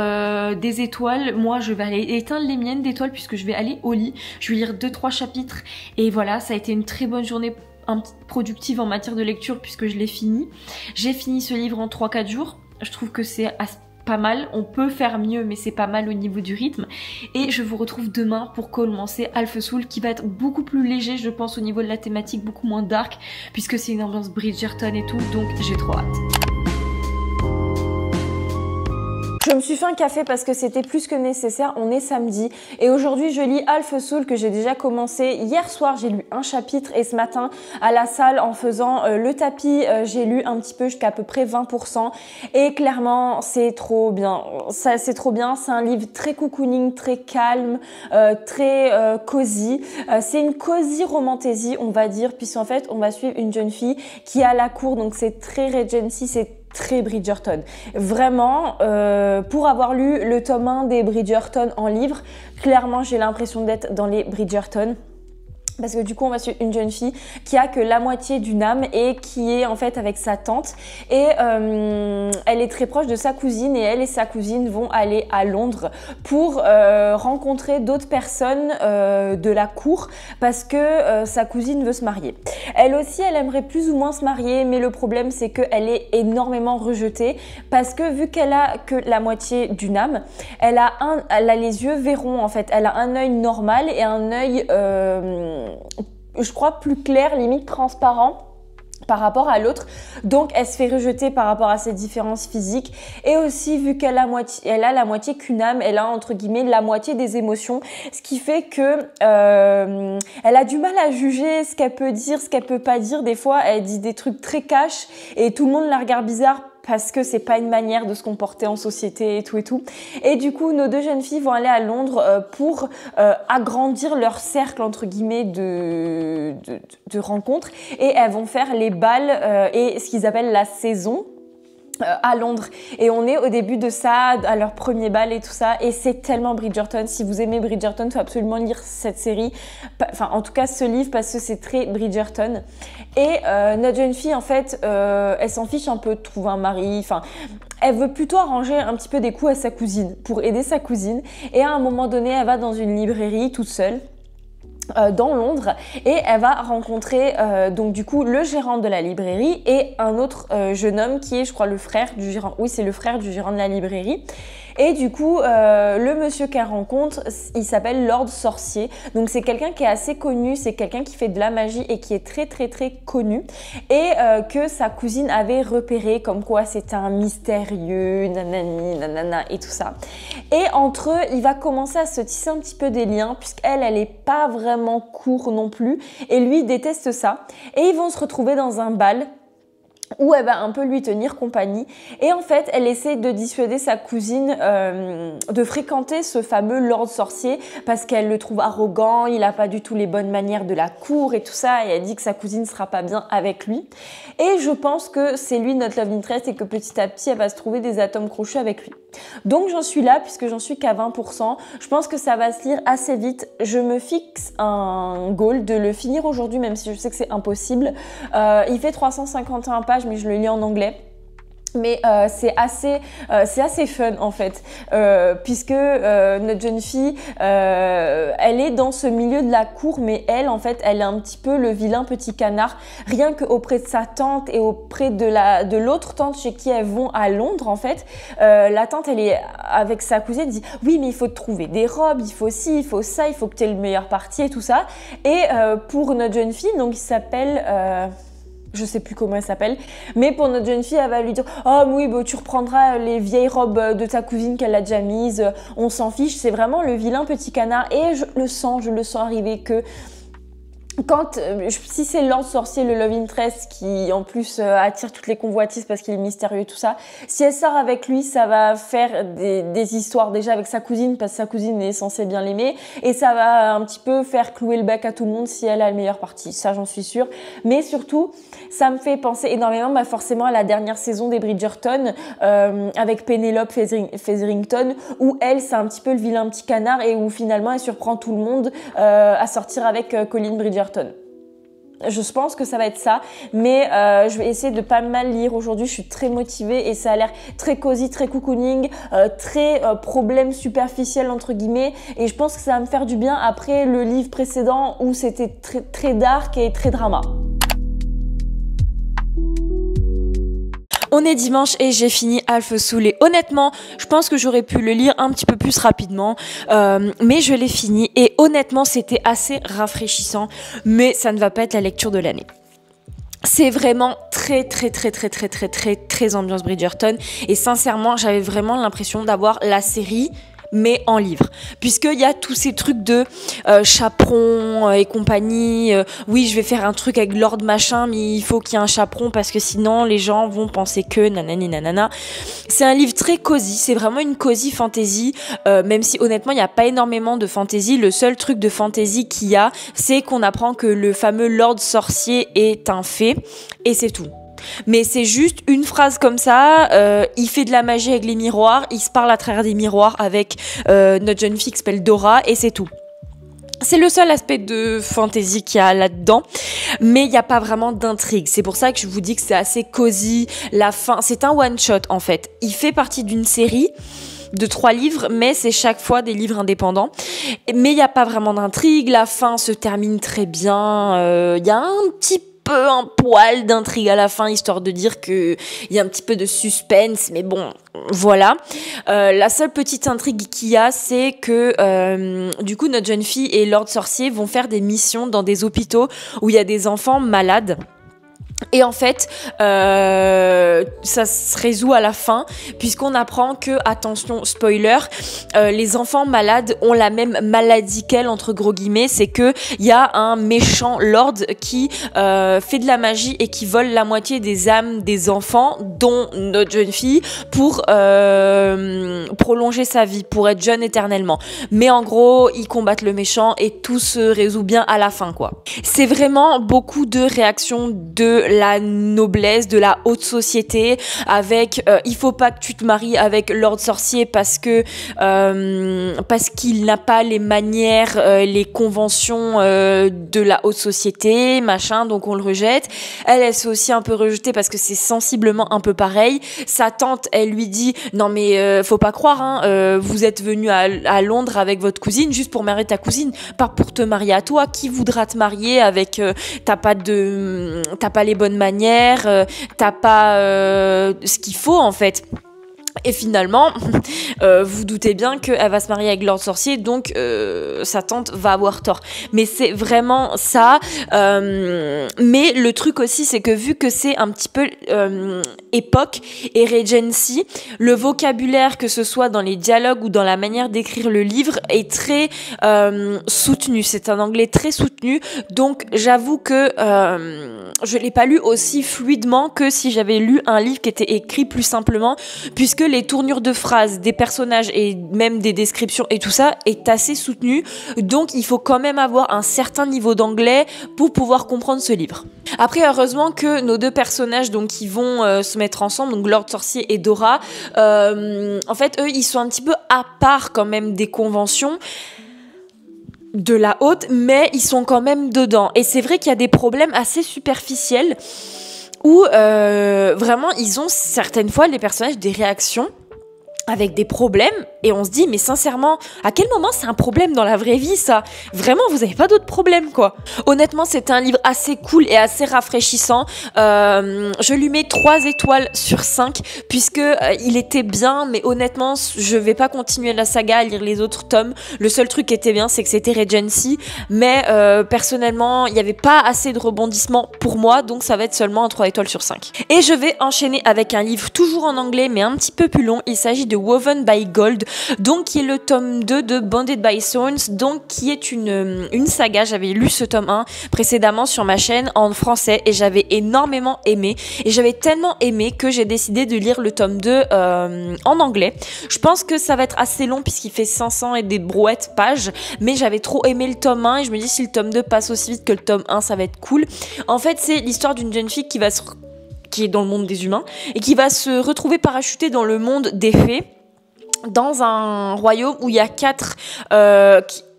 des étoiles, moi je vais aller éteindre les miennes d'étoiles puisque je vais aller au lit. Je vais lire 2-3 chapitres et voilà, ça a été une très bonne journée productive en matière de lecture puisque je l'ai fini. J'ai fini ce livre en 3-4 jours. Je trouve que c'est pas mal, on peut faire mieux mais c'est pas mal au niveau du rythme, et je vous retrouve demain pour commencer Alphesoul qui va être beaucoup plus léger je pense au niveau de la thématique, beaucoup moins dark puisque c'est une ambiance Bridgerton et tout, donc j'ai trop hâte. Je me suis fait un café parce que c'était plus que nécessaire, on est samedi et aujourd'hui je lis Alphesoul que j'ai déjà commencé. Hier soir j'ai lu un chapitre et ce matin à la salle en faisant le tapis j'ai lu un petit peu jusqu'à peu près 20% et clairement c'est trop bien. C'est trop bien, c'est un livre très cocooning, très calme, très cosy. C'est une cosy romantasy on va dire, puisqu'en fait on va suivre une jeune fille qui est à la cour, donc c'est très Regency, c'est très Bridgerton. Vraiment, pour avoir lu le tome 1 des Bridgerton en livre, clairement j'ai l'impression d'être dans les Bridgerton. Parce que du coup on va suivre une jeune fille qui a que la moitié d'une âme et qui est en fait avec sa tante et elle est très proche de sa cousine, et elle et sa cousine vont aller à Londres pour rencontrer d'autres personnes de la cour parce que sa cousine veut se marier. Elle aussi elle aimerait plus ou moins se marier, mais le problème c'est qu'elle est énormément rejetée parce que vu qu'elle a que la moitié d'une âme, elle a les yeux verrons en fait, elle a un œil normal et un œil je crois plus clair, limite transparent par rapport à l'autre, donc elle se fait rejeter par rapport à ses différences physiques, et aussi vu qu'elle a la moitié qu'une âme, elle a entre guillemets la moitié des émotions, ce qui fait que elle a du mal à juger ce qu'elle peut dire, ce qu'elle peut pas dire. Des fois elle dit des trucs très cash et tout le monde la regarde bizarre parce que c'est pas une manière de se comporter en société et tout et tout. Et du coup, nos deux jeunes filles vont aller à Londres pour agrandir leur cercle entre guillemets de rencontres, et elles vont faire les balles et ce qu'ils appellent la saison à Londres, et on est au début de ça, à leur premier bal et tout ça, et c'est tellement Bridgerton. Si vous aimez Bridgerton, il faut absolument lire cette série, enfin en tout cas ce livre, parce que c'est très Bridgerton. Et notre jeune fille en fait elle s'en fiche un peu de trouver un mari, enfin elle veut plutôt arranger un petit peu des coups à sa cousine pour aider sa cousine, et à un moment donné elle va dans une librairie toute seule dans Londres, et elle va rencontrer donc du coup le gérant de la librairie et un autre jeune homme qui est je crois le frère du gérant, oui c'est le frère du gérant de la librairie. Et du coup, le monsieur qu'elle rencontre, il s'appelle Lord Sorcier. Donc c'est quelqu'un qui est assez connu, c'est quelqu'un qui fait de la magie et qui est très très très connu. Et que sa cousine avait repéré comme quoi c'était un mystérieux, nanani, nanana et tout ça. Et entre eux, il va commencer à se tisser un petit peu des liens puisqu'elle, elle est pas vraiment cool non plus. Et lui, il déteste ça. Et ils vont se retrouver dans un bal où elle va un peu lui tenir compagnie. Et en fait, elle essaie de dissuader sa cousine de fréquenter ce fameux Lord Sorcier parce qu'elle le trouve arrogant, il a pas du tout les bonnes manières de la cour et tout ça, et elle dit que sa cousine sera pas bien avec lui. Et je pense que c'est lui notre love interest et que petit à petit, elle va se trouver des atomes crochus avec lui. Donc j'en suis là puisque j'en suis qu'à 20%. Je pense que ça va se lire assez vite. Je me fixe un goal de le finir aujourd'hui, même si je sais que c'est impossible. Il fait 351 pages, mais je le lis en anglais. Mais c'est assez fun en fait, puisque notre jeune fille, elle est dans ce milieu de la cour, mais elle en fait, elle est un petit peu le vilain petit canard, rien qu'auprès de sa tante et auprès de l'autre tante chez qui elles vont à Londres en fait. La tante, elle est avec sa cousine, elle dit oui mais il faut te trouver des robes, il faut ci, il faut ça, il faut que tu aies le meilleur parti et tout ça. Et pour notre jeune fille, donc il s'appelle... je sais plus comment elle s'appelle, mais pour notre jeune fille, elle va lui dire « Oh oui, bah, tu reprendras les vieilles robes de ta cousine qu'elle a déjà mises, on s'en fiche. » C'est vraiment le vilain petit canard et je le sens arriver que quand, si c'est Lord Sorcier, le love interest qui en plus attire toutes les convoitises parce qu'il est mystérieux et tout ça, si elle sort avec lui, ça va faire des histoires déjà avec sa cousine parce que sa cousine est censée bien l'aimer et ça va un petit peu faire clouer le bec à tout le monde si elle a le meilleur parti, ça j'en suis sûre. Mais surtout, ça me fait penser énormément forcément à la dernière saison des Bridgerton avec Penelope Featherington où elle, c'est un petit peu le vilain petit canard et où finalement elle surprend tout le monde à sortir avec Colin Bridgerton. Je pense que ça va être ça, mais je vais essayer de pas mal lire aujourd'hui. Je suis très motivée et ça a l'air très cosy, très cocooning, très problème superficiel entre guillemets. Et je pense que ça va me faire du bien après le livre précédent où c'était très, très dark et très drama. On est dimanche et j'ai fini Alpha Soul et honnêtement, je pense que j'aurais pu le lire un petit peu plus rapidement, mais je l'ai fini et honnêtement, c'était assez rafraîchissant, mais ça ne va pas être la lecture de l'année. C'est vraiment très ambiance Bridgerton et sincèrement, j'avais vraiment l'impression d'avoir la série mais en livre, puisqu'il y a tous ces trucs de chaperon et compagnie, oui je vais faire un truc avec Lord machin mais il faut qu'il y ait un chaperon parce que sinon les gens vont penser que nanani nanana. C'est un livre très cosy, c'est vraiment une cosy fantasy, même si honnêtement il n'y a pas énormément de fantasy. Le seul truc de fantasy qu'il y a, c'est qu'on apprend que le fameux Lord Sorcier est un fée et c'est tout. Mais c'est juste une phrase comme ça, il fait de la magie avec les miroirs, il se parle à travers des miroirs avec notre jeune fille qui s'appelle Dora et c'est tout. C'est le seul aspect de fantasy qu'il y a là-dedans, mais il n'y a pas vraiment d'intrigue. C'est pour ça que je vous dis que c'est assez cosy. La fin, c'est un one-shot en fait. Il fait partie d'une série de 3 livres, mais c'est chaque fois des livres indépendants. Mais il n'y a pas vraiment d'intrigue, la fin se termine très bien, il y a un poil d'intrigue à la fin, histoire de dire que il y a un petit peu de suspense, mais bon, voilà. La seule petite intrigue qu'il y a, c'est que du coup, notre jeune fille et Lord Sorcier vont faire des missions dans des hôpitaux où il y a des enfants malades. Et en fait, ça se résout à la fin, puisqu'on apprend que, attention, spoiler, les enfants malades ont la même maladie qu'elle, entre gros guillemets, c'est que il y a un méchant lord qui fait de la magie et qui vole la moitié des âmes des enfants, dont notre jeune fille, pour prolonger sa vie, pour être jeune éternellement. Mais en gros, ils combattent le méchant et tout se résout bien à la fin, quoi. C'est vraiment beaucoup de réactions de la noblesse, de la haute société, avec il faut pas que tu te maries avec Lord Sorcier parce que parce qu'il n'a pas les manières, les conventions de la haute société, machin, donc on le rejette. Elle se fait aussi un peu rejeter parce que c'est sensiblement un peu pareil. Sa tante, elle lui dit non mais faut pas croire, hein, vous êtes venu à Londres avec votre cousine juste pour marier ta cousine, pas pour te marier à toi. Qui voudra te marier avec t'as pas les bonnes manières, t'as pas ce qu'il faut en fait. Et finalement, vous doutez bien qu'elle va se marier avec Lord Sorcier, donc sa tante va avoir tort. Mais c'est vraiment ça. Mais le truc aussi, c'est que vu que c'est un petit peu époque et Regency, le vocabulaire, que ce soit dans les dialogues ou dans la manière d'écrire le livre, est très soutenu. C'est un anglais très soutenu, donc j'avoue que je l'ai pas lu aussi fluidement que si j'avais lu un livre qui était écrit plus simplement, puisque les tournures de phrases des personnages et même des descriptions et tout ça est assez soutenu, donc il faut quand même avoir un certain niveau d'anglais pour pouvoir comprendre ce livre. Après, heureusement que nos deux personnages donc qui vont se mettre ensemble, donc Lord Sorcier et Dora, en fait eux ils sont un petit peu à part quand même des conventions de la haute, mais ils sont quand même dedans. Et c'est vrai qu'il y a des problèmes assez superficiels où vraiment ils ont certaines fois les personnages des réactions avec des problèmes et on se dit mais sincèrement à quel moment c'est un problème dans la vraie vie ça? Vraiment vous avez pas d'autres problèmes quoi. Honnêtement c'est un livre assez cool et assez rafraîchissant. Je lui mets 3 étoiles sur 5 puisque il était bien, mais honnêtement je vais pas continuer la saga à lire les autres tomes. Le seul truc qui était bien c'est que c'était Regency, mais personnellement il y avait pas assez de rebondissements pour moi, donc ça va être seulement un 3 étoiles sur 5. Et je vais enchaîner avec un livre toujours en anglais mais un petit peu plus long. Il s'agit de Woven by Gold, donc qui est le tome 2 de Bonded by Thorns, donc qui est une saga. J'avais lu ce tome 1 précédemment sur ma chaîne en français et j'avais énormément aimé, et j'avais tellement aimé que j'ai décidé de lire le tome 2 en anglais. Je pense que ça va être assez long puisqu'il fait 500 et des brouettes pages, mais j'avais trop aimé le tome 1 et je me dis si le tome 2 passe aussi vite que le tome 1 ça va être cool. En fait c'est l'histoire d'une jeune fille qui est dans le monde des humains et qui va se retrouver parachutée dans le monde des fées, dans un royaume où il y a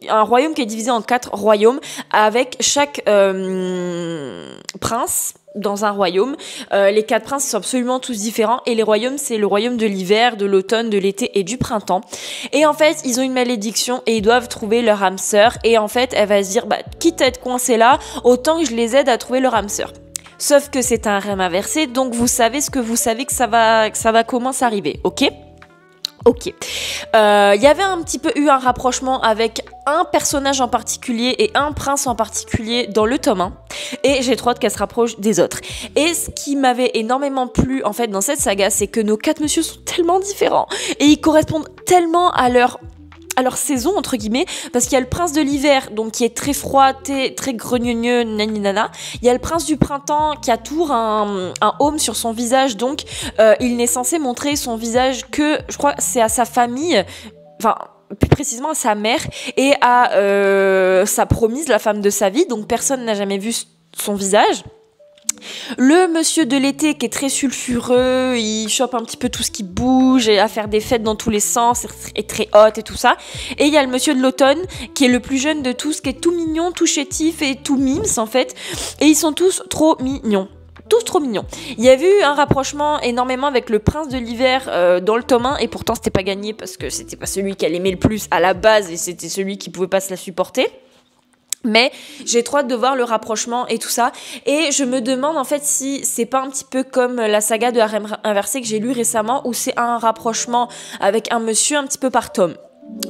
un royaume qui est divisé en 4 royaumes avec chaque prince dans un royaume. Les 4 princes sont absolument tous différents et les royaumes c'est le royaume de l'hiver, de l'automne, de l'été et du printemps. Et en fait ils ont une malédiction et ils doivent trouver leur âme sœur, et en fait elle va se dire quitte à être coincée là, autant que je les aide à trouver leur âme sœur. Sauf que c'est un rêve inversé, donc vous savez ce que vous savez que ça va commencer à arriver, ok? Ok. Il y avait un petit peu eu un rapprochement avec un personnage en particulier et un prince en particulier dans le tome 1. Et j'ai trop hâte qu'elle se rapproche des autres. Et ce qui m'avait énormément plu en fait dans cette saga, c'est que nos 4 messieurs sont tellement différents et ils correspondent tellement à leur saison entre guillemets, parce qu'il y a le prince de l'hiver donc qui est très froid, très grogneux, naninana. Il y a le prince du printemps qui a toujours un haume sur son visage, donc il n'est censé montrer son visage que je crois c'est à sa famille, enfin plus précisément à sa mère et à sa promise, la femme de sa vie, donc personne n'a jamais vu son visage. Le monsieur de l'été qui est très sulfureux, il chope un petit peu tout ce qui bouge et à faire des fêtes dans tous les sens, est très hot et tout ça. Et il y a le monsieur de l'automne qui est le plus jeune de tous, qui est tout mignon, tout chétif et tout mimes en fait. Et ils sont tous trop mignons. Tous trop mignons. Il y a eu un rapprochement énormément avec le prince de l'hiver dans le tome 1 et pourtant c'était pas gagné parce que c'était pas celui qu'elle aimait le plus à la base et c'était celui qui pouvait pas se la supporter. Mais j'ai trop hâte de voir le rapprochement et tout ça. Et je me demande en fait si c'est pas un petit peu comme la saga de Harem Inversé que j'ai lu récemment, où c'est un rapprochement avec un monsieur un petit peu par tome.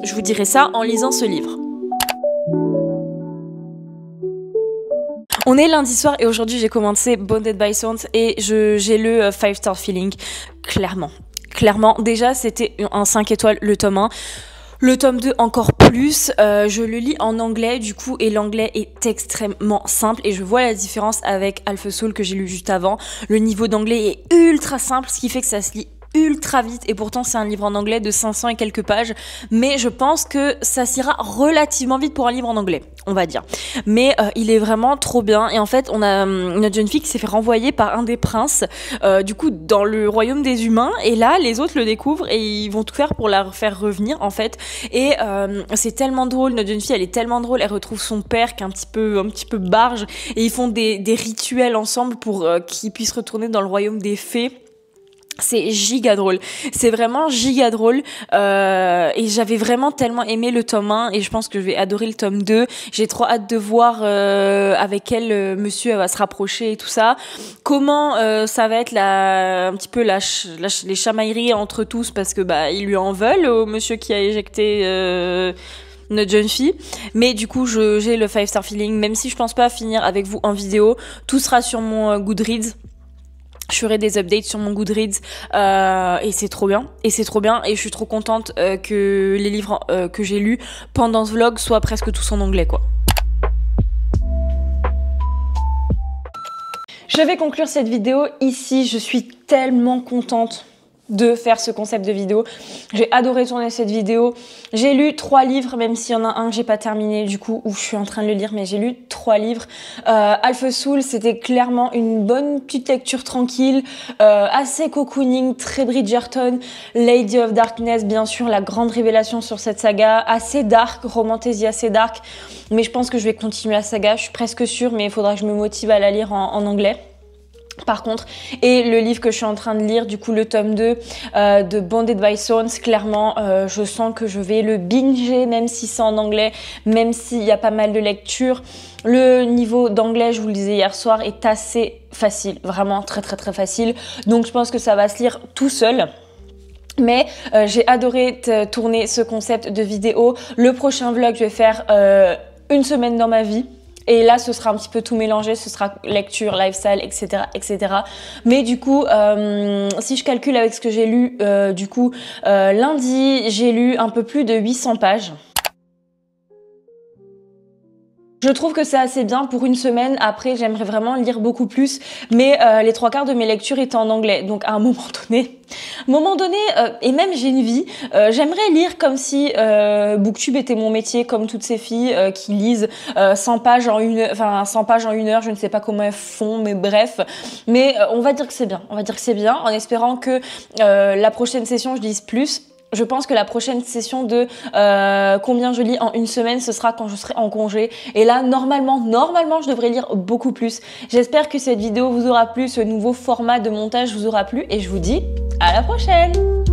Je vous dirai ça en lisant ce livre. On est lundi soir et aujourd'hui j'ai commencé Bonded by Thorns et j'ai le 5-star feeling. Clairement. Déjà c'était un 5 étoiles le tome 1. Le tome 2 encore plus, je le lis en anglais du coup et l'anglais est extrêmement simple et je vois la différence avec Alpha Soul que j'ai lu juste avant. Le niveau d'anglais est ultra simple, ce qui fait que ça se lit ultra vite et pourtant c'est un livre en anglais de 500 et quelques pages, mais je pense que ça s'ira relativement vite pour un livre en anglais, on va dire. Mais il est vraiment trop bien et en fait on a notre jeune fille qui s'est fait renvoyer par un des princes du coup dans le royaume des humains et là les autres le découvrent et ils vont tout faire pour la faire revenir en fait et c'est tellement drôle, notre jeune fille elle est tellement drôle, elle retrouve son père qui est un petit peu barge et ils font des rituels ensemble pour qu'il puisse retourner dans le royaume des fées. C'est giga drôle, c'est vraiment giga drôle et j'avais vraiment tellement aimé le tome 1 et je pense que je vais adorer le tome 2. J'ai trop hâte de voir avec quel monsieur elle va se rapprocher et tout ça. Comment ça va être un petit peu les chamailleries entre tous parce que ils lui en veulent au monsieur qui a éjecté notre jeune fille, mais du coup j'ai le 5-star feeling, même si je pense pas finir avec vous en vidéo. Tout sera sur mon Goodreads. Je ferai des updates sur mon Goodreads et c'est trop bien. Et c'est trop bien et je suis trop contente que les livres que j'ai lus pendant ce vlog soient presque tous en anglais quoi. Je vais conclure cette vidéo ici. Je suis tellement contente de faire ce concept de vidéo. J'ai adoré tourner cette vidéo. J'ai lu 3 livres, même s'il y en a un que j'ai pas terminé du coup, où je suis en train de le lire, mais j'ai lu 3 livres. Alpha Soul, c'était clairement une bonne petite lecture tranquille, assez cocooning, très Bridgerton. Lady of Darkness, bien sûr, la grande révélation sur cette saga, assez dark, romantasy assez dark, mais je pense que je vais continuer la saga, je suis presque sûre, mais il faudra que je me motive à la lire en anglais. Par contre, et le livre que je suis en train de lire, du coup le tome 2 de Bonded by Thorns, clairement je sens que je vais le binger, même si c'est en anglais, même s'il y a pas mal de lectures. Le niveau d'anglais, je vous le disais hier soir, est assez facile, vraiment très facile, donc je pense que ça va se lire tout seul. Mais j'ai adoré tourner ce concept de vidéo. Le prochain vlog, je vais faire une semaine dans ma vie. Et là, ce sera un petit peu tout mélangé, ce sera lecture, lifestyle, etc., etc. Mais du coup, si je calcule avec ce que j'ai lu, lundi, j'ai lu un peu plus de 800 pages. Je trouve que c'est assez bien pour une semaine. Après, j'aimerais vraiment lire beaucoup plus, mais les 3/4 de mes lectures étaient en anglais. Donc à un moment donné, et même j'ai une vie, j'aimerais lire comme si Booktube était mon métier, comme toutes ces filles qui lisent 100 pages en 1 heure. Je ne sais pas comment elles font, mais bref. Mais on va dire que c'est bien. On va dire que c'est bien, en espérant que la prochaine session, je lise plus. Je pense que la prochaine session de combien je lis en une semaine, ce sera quand je serai en congé. Et là, normalement, je devrais lire beaucoup plus. J'espère que cette vidéo vous aura plu, ce nouveau format de montage vous aura plu. Et je vous dis à la prochaine!